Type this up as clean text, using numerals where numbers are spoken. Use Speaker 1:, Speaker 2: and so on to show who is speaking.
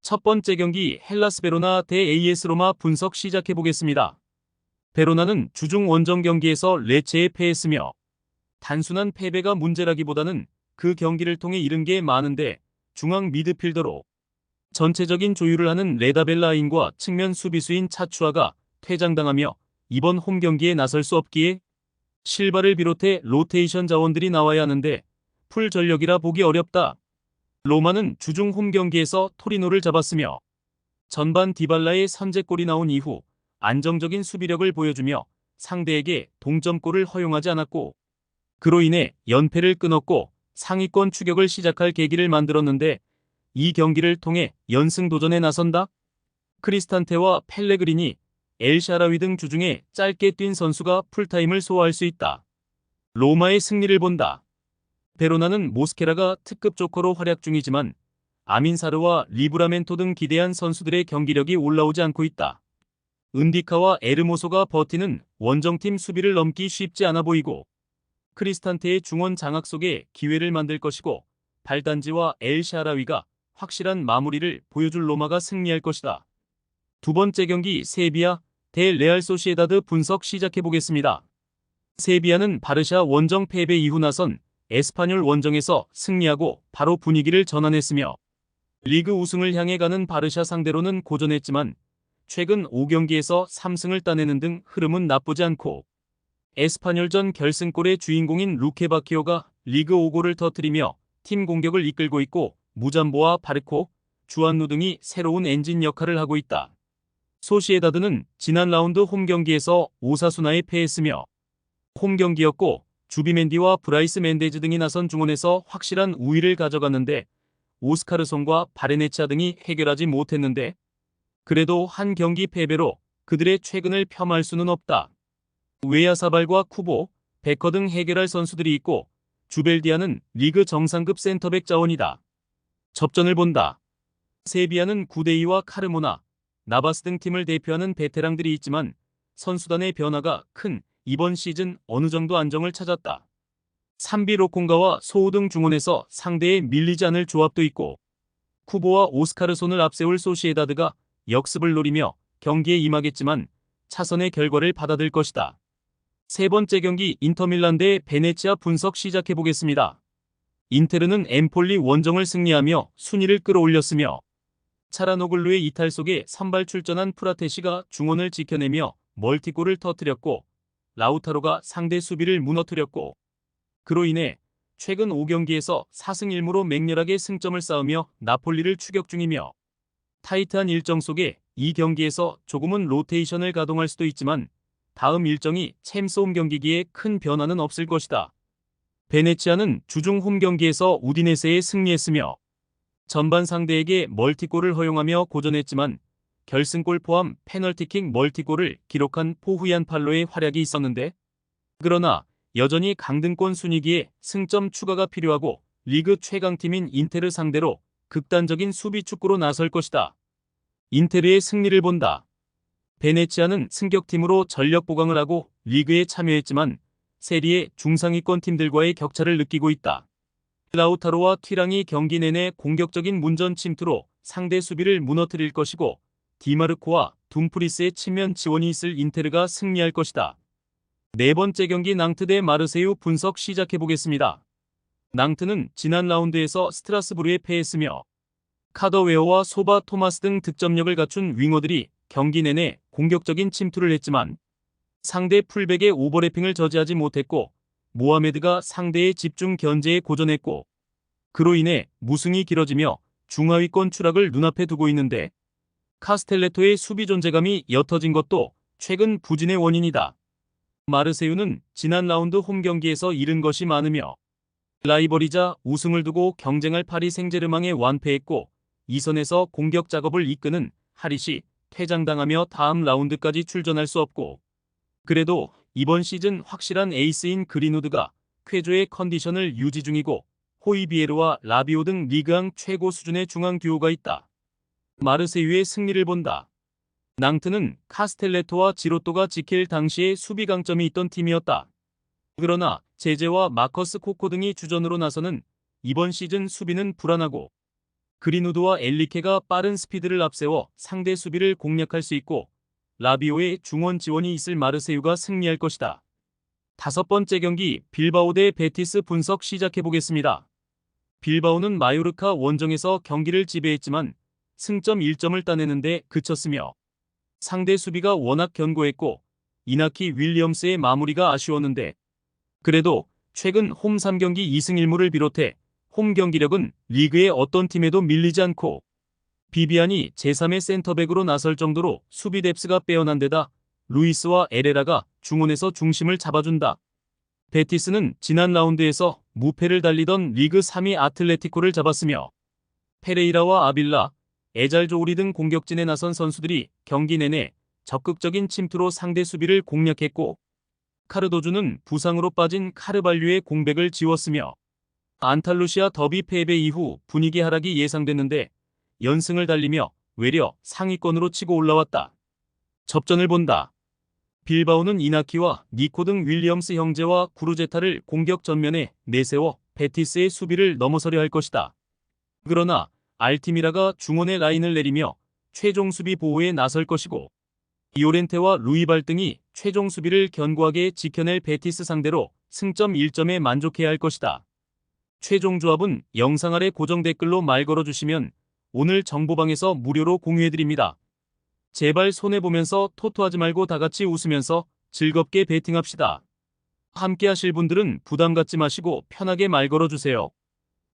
Speaker 1: 첫 번째 경기 헬라스 베로나 대 AS 로마 분석 시작해 보겠습니다. 베로나는 주중 원정 경기에서 레체에 패했으며 단순한 패배가 문제라기보다는 그 경기를 통해 잃은 게 많은데 중앙 미드필더로 전체적인 조율을 하는 레다벨라인과 측면 수비수인 차추아가 퇴장당하며 이번 홈 경기에 나설 수 없기에 실바를 비롯해 로테이션 자원들이 나와야 하는데 풀 전력이라 보기 어렵다. 로마는 주중 홈 경기에서 토리노를 잡았으며 전반 디발라의 선제골이 나온 이후 안정적인 수비력을 보여주며 상대에게 동점골을 허용하지 않았고 그로 인해 연패를 끊었고 상위권 추격을 시작할 계기를 만들었는데 이 경기를 통해 연승 도전에 나선다. 크리스탄테와 펠레그리니, 엘샤라위 등 주중에 짧게 뛴 선수가 풀타임을 소화할 수 있다. 로마의 승리를 본다. 베로나는 모스케라가 특급 조커로 활약 중이지만 아민사르와 리브라멘토 등 기대한 선수들의 경기력이 올라오지 않고 있다. 은디카와 에르모소가 버티는 원정팀 수비를 넘기 쉽지 않아 보이고 크리스탄테의 중원 장악 속에 기회를 만들 것이고 발단지와 엘샤라위가 확실한 마무리를 보여줄 로마가 승리할 것이다. 두 번째 경기 세비야 대 레알 소시에다드 분석 시작해 보겠습니다. 세비야는 바르샤 원정 패배 이후 나선 에스파뇰 원정에서 승리하고 바로 분위기를 전환했으며 리그 우승을 향해 가는 바르샤 상대로는 고전했지만 최근 5경기에서 3승을 따내는 등 흐름은 나쁘지 않고 에스파뇰전 결승골의 주인공인 루케바키오가 리그 5골을 터뜨리며 팀 공격을 이끌고 있고 무잠보와 바르코, 주안누 등이 새로운 엔진 역할을 하고 있다. 소시에다드는 지난 라운드 홈 경기에서 오사수나에 패했으며 홈 경기였고 주비멘디와 브라이스 멘데즈 등이 나선 중원에서 확실한 우위를 가져갔는데 오스카르손과 바레네차 등이 해결하지 못했는데 그래도 한 경기 패배로 그들의 최근을 폄하할 수는 없다. 웨야사발과 쿠보, 베커 등 해결할 선수들이 있고 주벨디아는 리그 정상급 센터백 자원이다. 접전을 본다. 세비야는 구데이와 카르모나, 나바스 등 팀을 대표하는 베테랑들이 있지만 선수단의 변화가 큰 이번 시즌 어느 정도 안정을 찾았다. 산비 로콩가와 소우 등 중원에서 상대에 밀리지 않을 조합도 있고 쿠보와 오스카르손을 앞세울 소시에다드가 역습을 노리며 경기에 임하겠지만 차선의 결과를 받아들 것이다. 세 번째 경기 인터밀란 대 베네치아 분석 시작해 보겠습니다. 인테르는 엠폴리 원정을 승리하며 순위를 끌어올렸으며 차라노글루의 이탈 속에 선발 출전한 프라테시가 중원을 지켜내며 멀티골을 터뜨렸고 라우타로가 상대 수비를 무너뜨렸고 그로 인해 최근 5경기에서 4승 1무로 맹렬하게 승점을 쌓으며 나폴리를 추격 중이며 타이트한 일정 속에 이 경기에서 조금은 로테이션을 가동할 수도 있지만 다음 일정이 챔스 홈 경기기에 큰 변화는 없을 것이다. 베네치아는 주중 홈 경기에서 우디네세에 승리했으며 전반 상대에게 멀티골을 허용하며 고전했지만 결승골 포함 페널티킥 멀티골을 기록한 포후얀 팔로의 활약이 있었는데 그러나 여전히 강등권 순위기에 승점 추가가 필요하고 리그 최강팀인 인테르 상대로 극단적인 수비 축구로 나설 것이다. 인테르의 승리를 본다. 베네치아는 승격팀으로 전력 보강을 하고 리그에 참여했지만 세리에 중상위권 팀들과의 격차를 느끼고 있다. 라우타로와 튀랑이 경기 내내 공격적인 문전 침투로 상대 수비를 무너뜨릴 것이고 디마르코와 둠프리스의 측면 지원이 있을 인테르가 승리할 것이다. 네 번째 경기 낭트 대 마르세유 분석 시작해 보겠습니다. 낭트는 지난 라운드에서 스트라스부르에 패했으며 카더웨어와 소바 토마스 등 득점력을 갖춘 윙어들이 경기 내내 공격적인 침투를 했지만 상대 풀백의 오버래핑을 저지하지 못했고 모하메드가 상대의 집중 견제에 고전했고 그로 인해 무승이 길어지며 중하위권 추락을 눈앞에 두고 있는데 카스텔레토의 수비 존재감이 옅어진 것도 최근 부진의 원인이다. 마르세유는 지난 라운드 홈 경기에서 잃은 것이 많으며 라이벌이자 우승을 두고 경쟁할 파리 생제르맹에 완패했고 이 선에서 공격 작업을 이끄는 하릿이 퇴장당하며 다음 라운드까지 출전할 수 없고 그래도 이번 시즌 확실한 에이스인 그린우드가 쾌조의 컨디션을 유지 중이고 호이비에르와 라비오 등 리그앙 최고 수준의 중앙 듀오가 있다. 마르세유의 승리를 본다. 낭트는 카스텔레토와 지로또가 지킬 당시에 수비 강점이 있던 팀이었다. 그러나 제제와 마커스 코코 등이 주전으로 나서는 이번 시즌 수비는 불안하고 그린우드와 엘리케가 빠른 스피드를 앞세워 상대 수비를 공략할 수 있고 라비오의 중원 지원이 있을 마르세유가 승리할 것이다. 다섯 번째 경기 빌바오 대 베티스 분석 시작해보겠습니다. 빌바오는 마요르카 원정에서 경기를 지배했지만 승점 1점을 따내는데 그쳤으며 상대 수비가 워낙 견고했고 이나키 윌리엄스의 마무리가 아쉬웠는데 그래도 최근 홈 3경기 2승 1무를 비롯해 홈 경기력은 리그의 어떤 팀에도 밀리지 않고 비비안이 제3의 센터백으로 나설 정도로 수비 뎁스가 빼어난 데다 루이스와 에레라가 중원에서 중심을 잡아준다. 베티스는 지난 라운드에서 무패를 달리던 리그 3위 아틀레티코를 잡았으며 페레이라와 아빌라, 에잘조우리 등 공격진에 나선 선수들이 경기 내내 적극적인 침투로 상대 수비를 공략했고 카르도주는 부상으로 빠진 카르발류의 공백을 지웠으며 안탈루시아 더비 패배 이후 분위기 하락이 예상됐는데 연승을 달리며 외려 상위권으로 치고 올라왔다. 접전을 본다. 빌바오는 이나키와 니코 등 윌리엄스 형제와 구르제타를 공격 전면에 내세워 베티스의 수비를 넘어서려 할 것이다. 그러나 알티미라가 중원의 라인을 내리며 최종 수비 보호에 나설 것이고 이오렌테와 루이발 등이 최종 수비를 견고하게 지켜낼 베티스 상대로 승점 1점에 만족해야 할 것이다. 최종 조합은 영상 아래 고정 댓글로 말 걸어주시면 오늘 정보방에서 무료로 공유해드립니다. 제발 손해보면서 토토하지 말고 다같이 웃으면서 즐겁게 베팅합시다. 함께 하실 분들은 부담 갖지 마시고 편하게 말 걸어주세요.